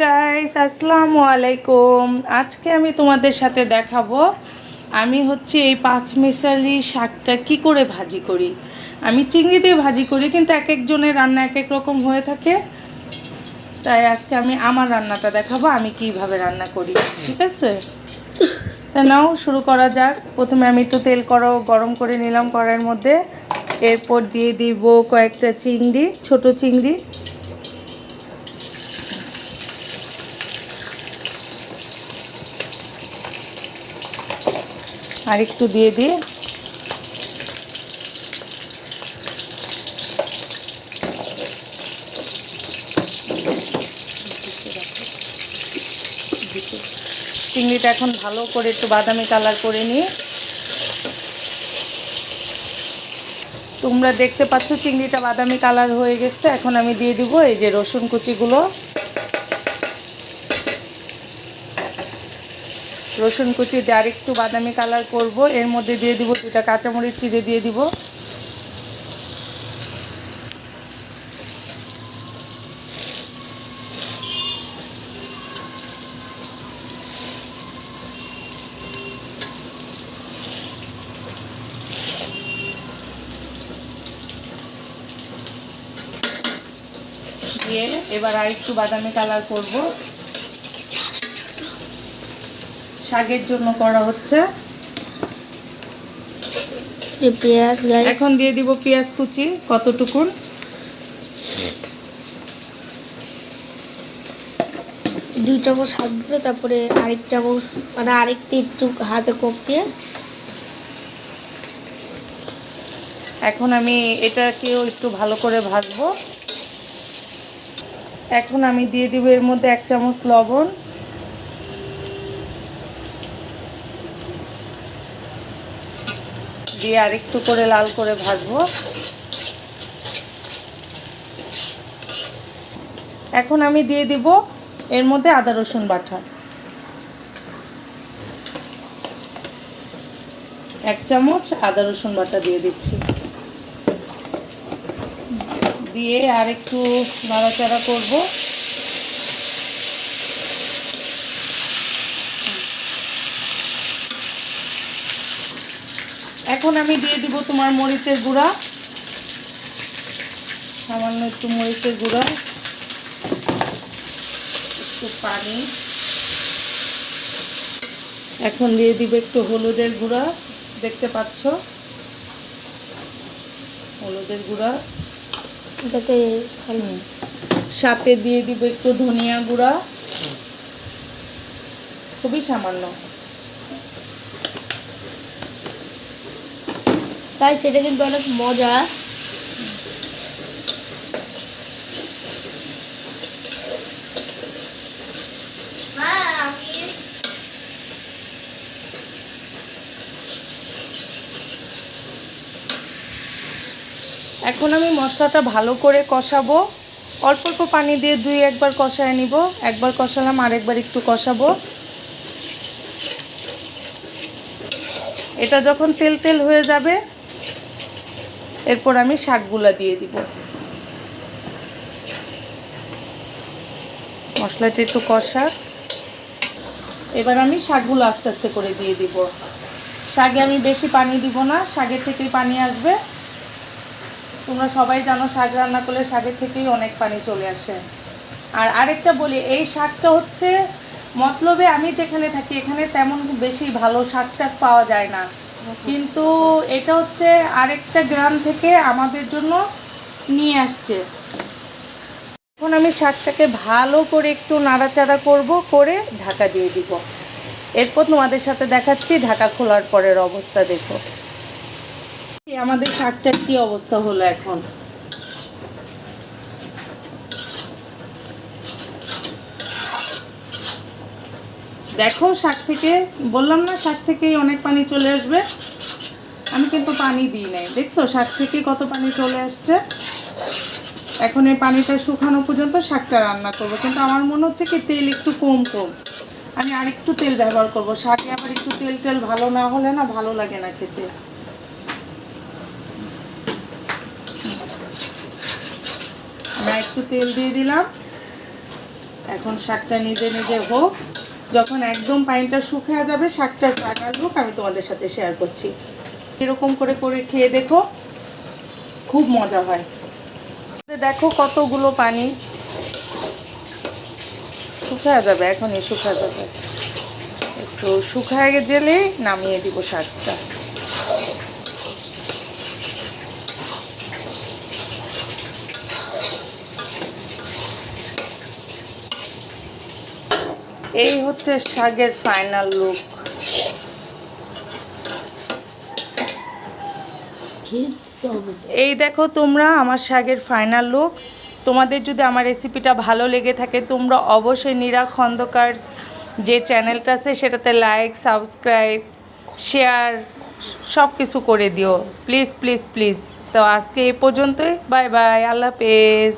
Guys, আসসালামু আলাইকুম। আজকে আমি তোমাদের সাথে দেখাবো আমি এই পাঁচমিশালি শাকটা কি করে ভাজি করি। আমি চিংড়ি দিয়ে ভাজি করি, কিন্তু এক একজনের রান্না এক এক রকম হয়ে থাকে। তাই আজকে আমি আমার রান্নাটা দেখাবো, আমি কিভাবে রান্না করি। ঠিক আছে, তা নাও শুরু করা যাক। প্রথমে আমি একটু তেল গরম করে নিলাম কড়াইয়ের মধ্যে। এরপর দিয়ে দিব কয়েকটা চিংড়ি, ছোট চিংড়ি। আর একটু দিয়ে দিই চিংড়িটা এখন ভালো করে একটু বাদামি কালার করে নিই। তোমরা দেখতে পাচ্ছ চিংড়িটা বাদামি কালার হয়ে গেছে। এখন আমি দিয়ে দিব এই যে রসুন কুচিগুলো। রসুন কুচি দিয়ে আর একটু বাদামি কালার করব। এর মধ্যে দিয়ে দিব 2টা কাঁচামরিচ চিড়ে দিয়ে দিব। দিয়ে এবার আর একটু বাদামি কালার করব। শাকের জন্য করা হচ্ছে। পেঁয়াজ এখন দিয়ে দিব পেঁয়াজ কুচি কতটুকুন। দুই চামচ হাত দিয়ে, তারপরে আরেক চামচ মানে আরেকটি একটু হাতে কোপ দিয়ে। এখন আমি এটাকেও একটু ভালো করে ভাজবো। এখন আমি দিয়ে দিব এর মধ্যে 1 চামচ লবণ, দিয়ে আরেকটু করে লাল করে ভাজবো। এখন আমি দিয়ে দিব এর মধ্যে আদা রসুন বাটা 1 চামচ আদা রসুন বাটা দিয়ে দিচ্ছি। দিয়ে আর একটু নাড়াচাড়া করব। এখন আমি দিয়ে দিব তোমার মরিচের গুঁড়া, সামান্য একটু মরিচের গুঁড়া, একটু পানি। এখন দিয়ে দিব একটু হলুদের গুঁড়া, দেখতে পাচ্ছ হলুদের গুঁড়া। এটাকে সাথে দিয়ে দিব একটু ধনিয়া গুঁড়া, খুবই সামান্য। তাই সেটা কিন্তু অনেক মজা। এখন আমি মশলাটা ভালো করে কষাবো। অল্প অল্প পানি দিয়ে 2-1 বার কষায় নিব। একবার কষালাম, আরেকবার একটু কষাবো। এটা যখন তেল তেল হয়ে যাবে, এরপর আমি শাকগুলা দিয়ে দিব। মশলাটা একটু কষা। এবার আমি শাকগুলো আস্তে আস্তে করে দিয়ে দিব। শাকে আমি বেশি পানি দিব না, শাকের থেকেই পানি আসবে। তোমরা সবাই জানো শাক রান্না করলে শাকের থেকেই অনেক পানি চলে আসে। আর আরেকটা বলি, এই শাকটা মতলবে আমি যেখানে থাকি এখানে তেমন বেশি ভালো শাক টাক পাওয়া যায় না, কিন্তু এটা আরেকটা গ্রাম থেকে আমাদের জন্য নিয়ে আসছে। এখন আমি শাকটাকে ভালো করে একটু নাড়াচাড়া করব, করে ঢাকা দিয়ে দিব। এরপর তোমাদের সাথে দেখাচ্ছি ঢাকা খোলার পরের অবস্থা। দেখো আমাদের শাকটার কি অবস্থা হলো। এখন দেখো, শাক থেকে বললাম না, শাক থেকেই অনেক পানি চলে আসবে। আমি কিন্তু পানি দিই নাই, দেখছো শাক থেকে কত পানি চলে আসছে। এখন এই পানিটা শুকানো পর্যন্ত শাকটা রান্না করব, কিন্তু আমার মনে হচ্ছে কি তেল একটু কম। আমি আরেকটু তেল ব্যবহার করব। শাকে আবার একটু তেল ভালো না হলে না ভালো লাগে না খেতে। আমি একটু তেল দিয়ে দিলাম। এখন শাকটা নিজে নিজে হোক, যখন একদম পানিটা শুকিয়ে যাবে শাকটা কাটার হোক, আমি তোমাদের সাথে শেয়ার করছি। এরকম করে করে খেয়ে দেখো, খুব মজা হয়। দেখো কতগুলো পানি শুকায় যাবে, এখনই শুকায় যাবে। একটু শুকায় গেলে নামিয়ে দিব শাকটা। এই হচ্ছে শাকের ফাইনাল লুক। এই দেখো তোমরা আমার শাকের ফাইনাল লুক। তোমাদের যদি আমার রেসিপিটা ভালো লেগে থাকে, তোমরা অবশ্যই নীরা খন্দকার যে চ্যানেলটা আছে সেটাতে লাইক, সাবস্ক্রাইব, শেয়ার সব কিছু করে দিও প্লিজ প্লিজ প্লিজ। তো আজকে এই পর্যন্তই, বাই বাই, আল্লাহ হাফেজ।